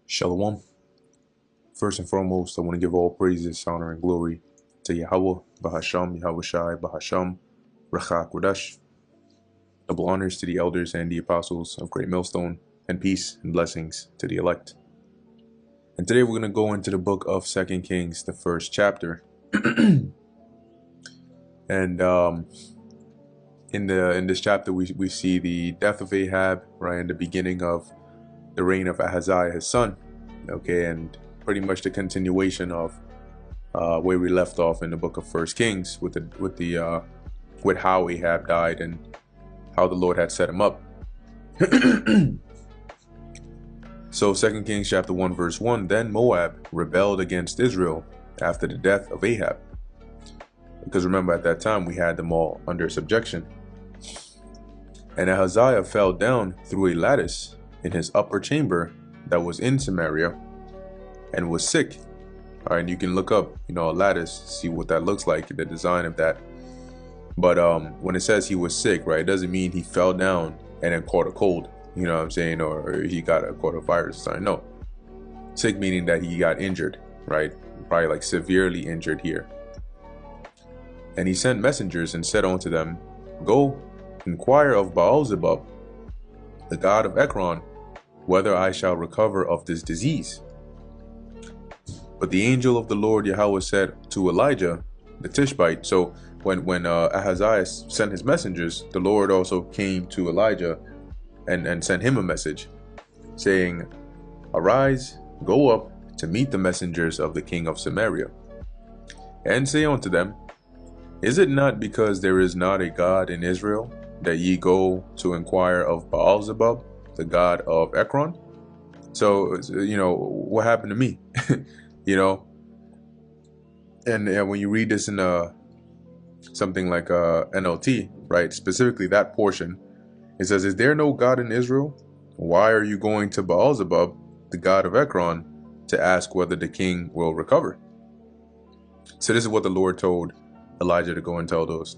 Shalom. First and foremost, I want to give all praises, honor, and glory to Yahweh, Bahasham, Yahweh Shai, Bahasham, Racha Kodash. Double honors to the elders and the apostles of Great Millstone, and peace and blessings to the elect. And today we're going to go into the book of 2 Kings, the first chapter. And in this chapter, we see the death of Ahab, right, in the beginning of the reign of Ahaziah, his son. Okay, and pretty much the continuation of where we left off in the book of First Kings with how Ahab died and how the Lord had set him up. So 2 Kings chapter 1 verse 1, then Moab rebelled against Israel after the death of Ahab. Because remember, at that time we had them all under subjection. And Ahaziah fell down through a lattice in his upper chamber that was in Samaria and was sick. All right, and you can look up, a lattice, see what that looks like, the design of that. But when it says he was sick, right, it doesn't mean he fell down and then caught a cold, you know what I'm saying, or he caught a virus or something. No, sick meaning that he got injured, right, probably like severely injured here. And he sent messengers and said unto them, go inquire of Baal-zebub, the god of Ekron, whether I shall recover of this disease. But the angel of the Lord Yahweh said to Elijah the Tishbite. So when Ahaziah sent his messengers, the Lord also came to Elijah and sent him a message, saying, arise, go up to meet the messengers of the king of Samaria, and say unto them, is it not because there is not a God in Israel that ye go to inquire of Baal-zebub, the god of Ekron? So, what happened to me? And when you read this in something like NLT, right, specifically that portion, it says, is there no God in Israel? Why are you going to Baal-zebub, the god of Ekron, to ask whether the king will recover? So this is what the Lord told Elijah to go and tell those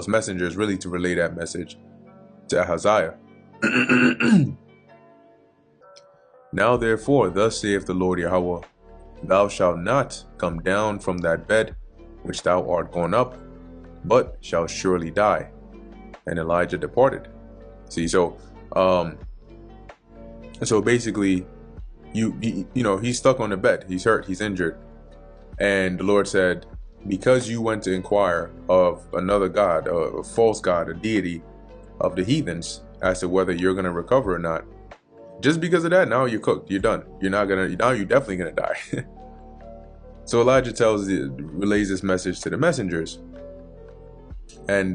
messengers, really to relay that message to Ahaziah. Now therefore, thus saith the Lord Yahweh, thou shalt not come down from that bed which thou art gone up, but shalt surely die. And Elijah departed. See, so basically, he's stuck on the bed, he's hurt, he's injured, and the Lord said, because you went to inquire of another god, a false god, a deity of the heathens, as to whether you're going to recover or not, just because of that, now you're cooked, you're done, now you're definitely going to die. So Elijah relays this message to the messengers, and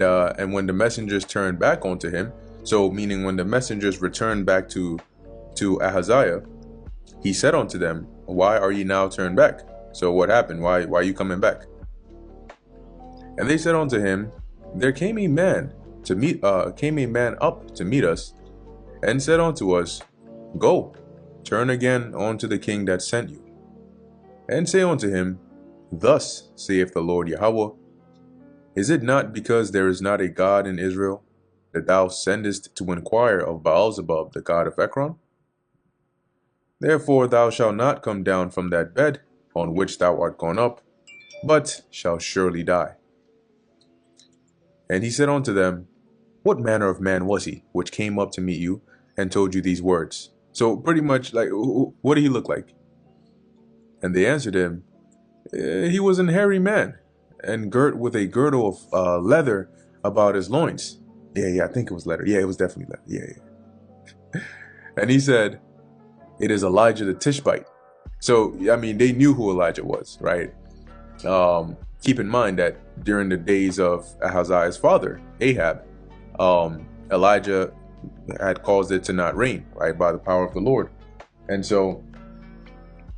when the messengers turned back onto him, so meaning when the messengers returned back to Ahaziah, he said unto them, why are ye now turned back? So what happened? Why are you coming back? And they said unto him, there came a man up to meet us, and said unto us, go, turn again unto the king that sent you, and say unto him, thus saith the Lord Yahweh, is it not because there is not a God in Israel that thou sendest to inquire of Baal-zebub, the god of Ekron? Therefore thou shalt not come down from that bed on which thou art gone up, but shalt surely die. And he said unto them, what manner of man was he which came up to meet you and told you these words? So pretty much, like, what did he look like? And they answered him, he was an hairy man, and girt with a girdle of leather about his loins. Yeah, I think it was leather. Yeah, it was definitely leather. Yeah. And he said, it is Elijah the Tishbite. So, I mean, they knew who Elijah was, right? Keep in mind that during the days of Ahaziah's father, Ahab, Elijah had caused it to not rain, right, by the power of the Lord. And so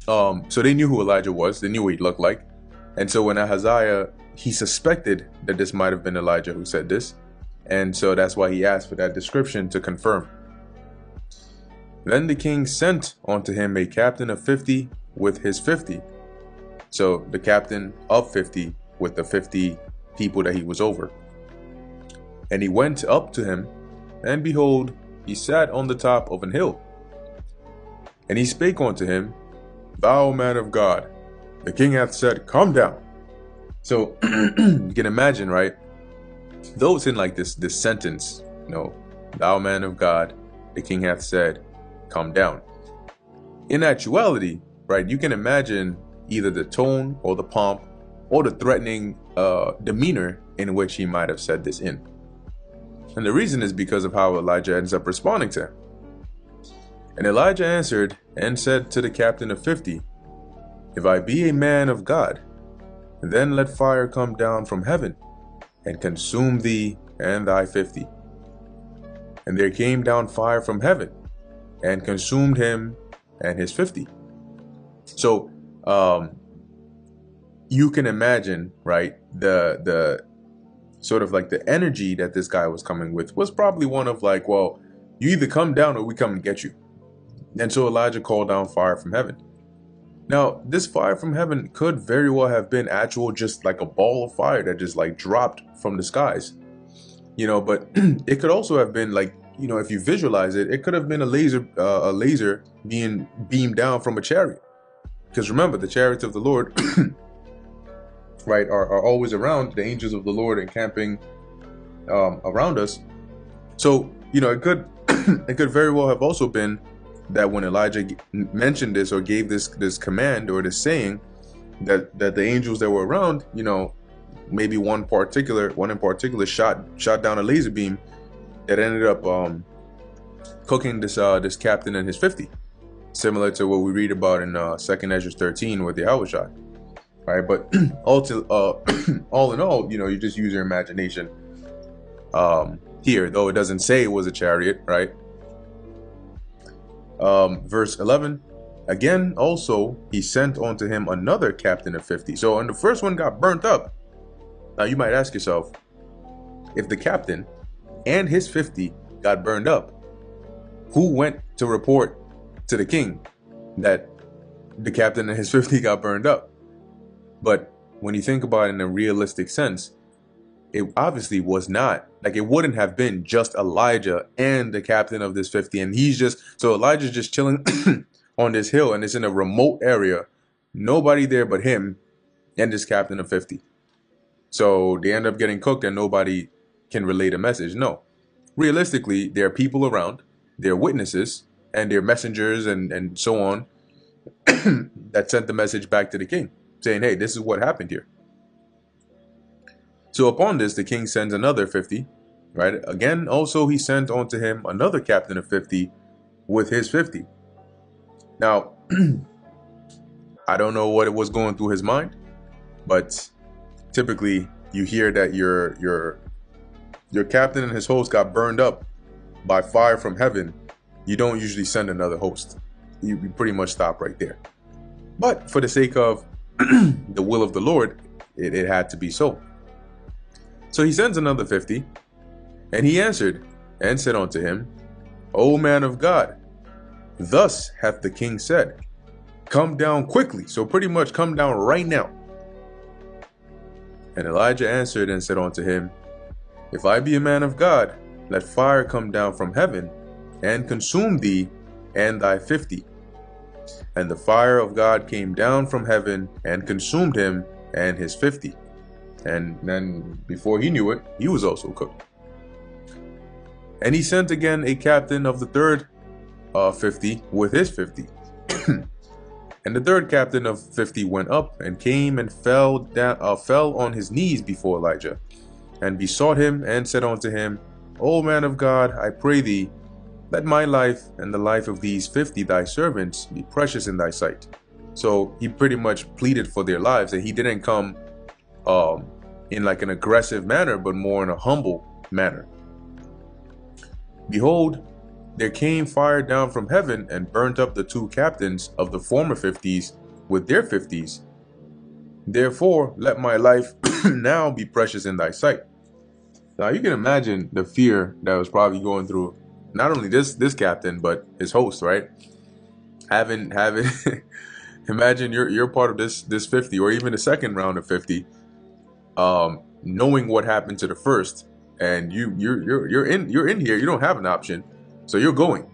they knew who Elijah was. They knew what he looked like. And so when Ahaziah, he suspected that this might have been Elijah who said this. And so that's why he asked for that description to confirm. Then the king sent unto him a captain of 50 with his 50. So the captain of 50 with the 50 people that he was over. And he went up to him, and behold, he sat on the top of an hill. And he spake unto him, Thou man of God, the king hath said, Come down. So you can imagine, right? Though it's in like this sentence, thou man of God, the king hath said, Come down. In actuality, right, you can imagine either the tone or the pomp or the threatening demeanor in which he might have said this in. And the reason is because of how Elijah ends up responding to him. And Elijah answered and said to the captain of 50, If I be a man of God, then let fire come down from heaven and consume thee and thy 50. And there came down fire from heaven and consumed him and his 50. So you can imagine, right, the sort of like the energy that this guy was coming with was probably one of like, well, you either come down or we come and get you. And so Elijah called down fire from heaven. Now, this fire from heaven could very well have been actual, just like a ball of fire that just like dropped from the skies, but it could also have been like, if you visualize it, it could have been a laser being beamed down from a chariot. Because remember, the chariots of the Lord, right, are always around, the angels of the Lord encamping around us. So, it could it could very well have also been that when Elijah mentioned this or gave this command or this saying, that the angels that were around, maybe one in particular shot down a laser beam that ended up cooking this captain and his 50, similar to what we read about in 2nd Ezra 13 with the Yahushua. Right, but all in all, you just use your imagination here, though it doesn't say it was a chariot, right? Verse 11, again also he sent unto him another captain of 50. So when the first one got burnt up, now you might ask yourself, if the captain and his 50 got burned up, who went to report to the king that the captain and his 50 got burned up? But when you think about it in a realistic sense, it obviously was not, like, it wouldn't have been just Elijah and the captain of this 50. And so Elijah's just chilling on this hill, and it's in a remote area, nobody there but him and this captain of 50. So they end up getting cooked and nobody can relay the message. No, realistically, there are people around, there are witnesses, and there are messengers and so on that sent the message back to the king saying, hey, this is what happened here. So upon this, the king sends another 50, right? Again, also he sent unto him another captain of 50 with his 50. Now, I don't know what it was going through his mind, but typically you hear that your captain and his host got burned up by fire from heaven. You don't usually send another host. You pretty much stop right there. But for the sake of the will of the Lord, it had to be so. So he sends another 50, and he answered and said unto him, O man of God, thus hath the king said, come down quickly. So pretty much come down right now. And Elijah answered and said unto him, If I be a man of God, let fire come down from heaven and consume thee and thy 50. And the fire of God came down from heaven and consumed him and his 50. And then before he knew it, he was also cooked. And he sent again a captain of the third 50 with his 50. And the third captain of 50 went up and came and fell on his knees before Elijah, and besought him and said unto him, O man of God, I pray thee, let my life and the life of these 50 thy servants be precious in thy sight. So he pretty much pleaded for their lives, and he didn't come in like an aggressive manner, but more in a humble manner. Behold, there came fire down from heaven and burnt up the two captains of the former 50s with their 50s. Therefore, let my life now be precious in thy sight. Now you can imagine the fear that was probably going through not only this captain, but his host, right? Having imagine you're part of this 50, or even the second round of 50, knowing what happened to the first, and you're in here, you don't have an option, so you're going.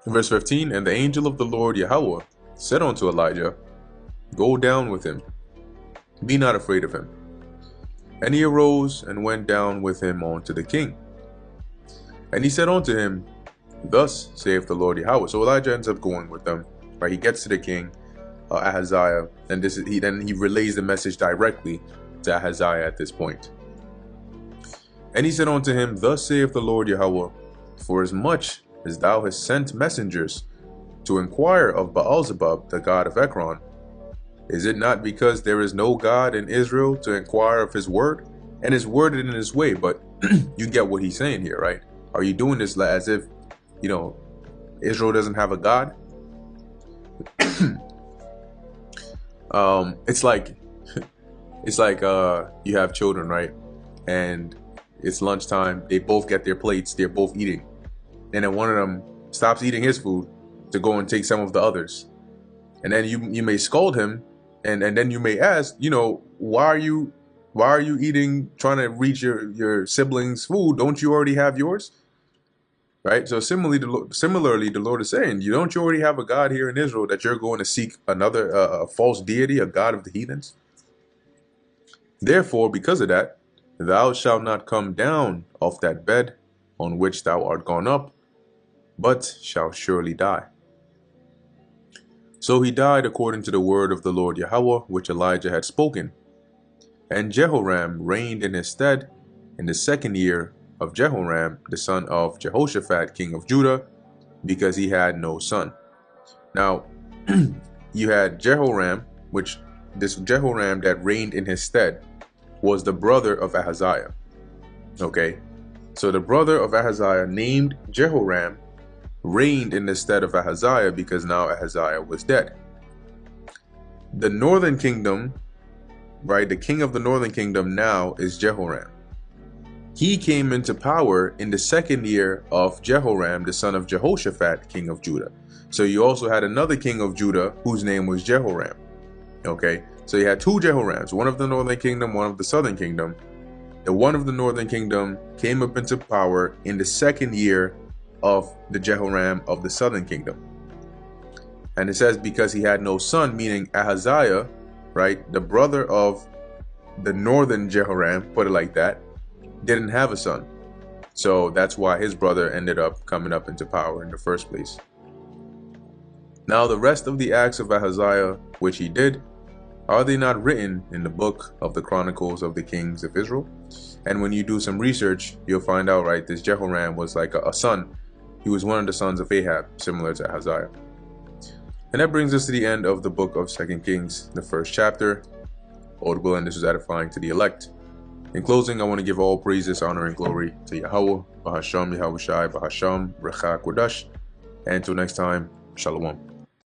Verse 15, and the angel of the Lord Yahweh said unto Elijah, Go down with him, be not afraid of him. And he arose and went down with him unto the king. And he said unto him, Thus saith the Lord Yahweh. So Elijah ends up going with them. Right, he gets to the king, Ahaziah, and then he relays the message directly to Ahaziah at this point. And he said unto him, Thus saith the Lord Yahweh, For as much as thou hast sent messengers to inquire of Baalzebub, the god of Ekron, is it not because there is no God in Israel to inquire of his word? And it's worded in this way, but you get what he's saying here, right? Are you doing this as if, Israel doesn't have a God? It's like you have children, right? And it's lunchtime. They both get their plates. They're both eating. And then one of them stops eating his food to go and take some of the others. And then you may scold him, and then you may ask, why are you eating, trying to reach your siblings' food? Don't you already have yours? Right? So similarly, the Lord is saying, don't you already have a God here in Israel that you're going to seek another a false deity, a God of the heathens? Therefore, because of that, thou shalt not come down off that bed on which thou art gone up, but shalt surely die. So he died according to the word of the Lord Yahweh, which Elijah had spoken. And Jehoram reigned in his stead in the 2nd year of Jehoram, the son of Jehoshaphat, king of Judah, because he had no son. Now, you had Jehoram, which this Jehoram that reigned in his stead was the brother of Ahaziah. Okay, so the brother of Ahaziah, named Jehoram, reigned in the stead of Ahaziah because now Ahaziah was dead. The northern kingdom, right, the king of the northern kingdom now is Jehoram. He came into power in the 2nd year of Jehoram, the son of Jehoshaphat, king of Judah. So you also had another king of Judah whose name was Jehoram. Okay, so you had two Jehorams, one of the northern kingdom, one of the southern kingdom. The one of the northern kingdom came up into power in the 2nd year of the Jehoram of the southern kingdom. And it says because he had no son, meaning Ahaziah, right, the brother of the northern Jehoram, put it like that, didn't have a son. So that's why his brother ended up coming up into power in the first place. Now the rest of the acts of Ahaziah, which he did, are they not written in the book of the Chronicles of the Kings of Israel? And when you do some research, you'll find out, right, this Jehoram was like a son. He was one of the sons of Ahab, similar to Ahaziah. And that brings us to the end of the book of 2 Kings, the 1st chapter. Lord willing, this was edifying to the elect. In closing, I want to give all praises, honor, and glory to Yahweh, Bahasham Yahushai, Bahasham, Recha Kodash. And until next time, Shalom.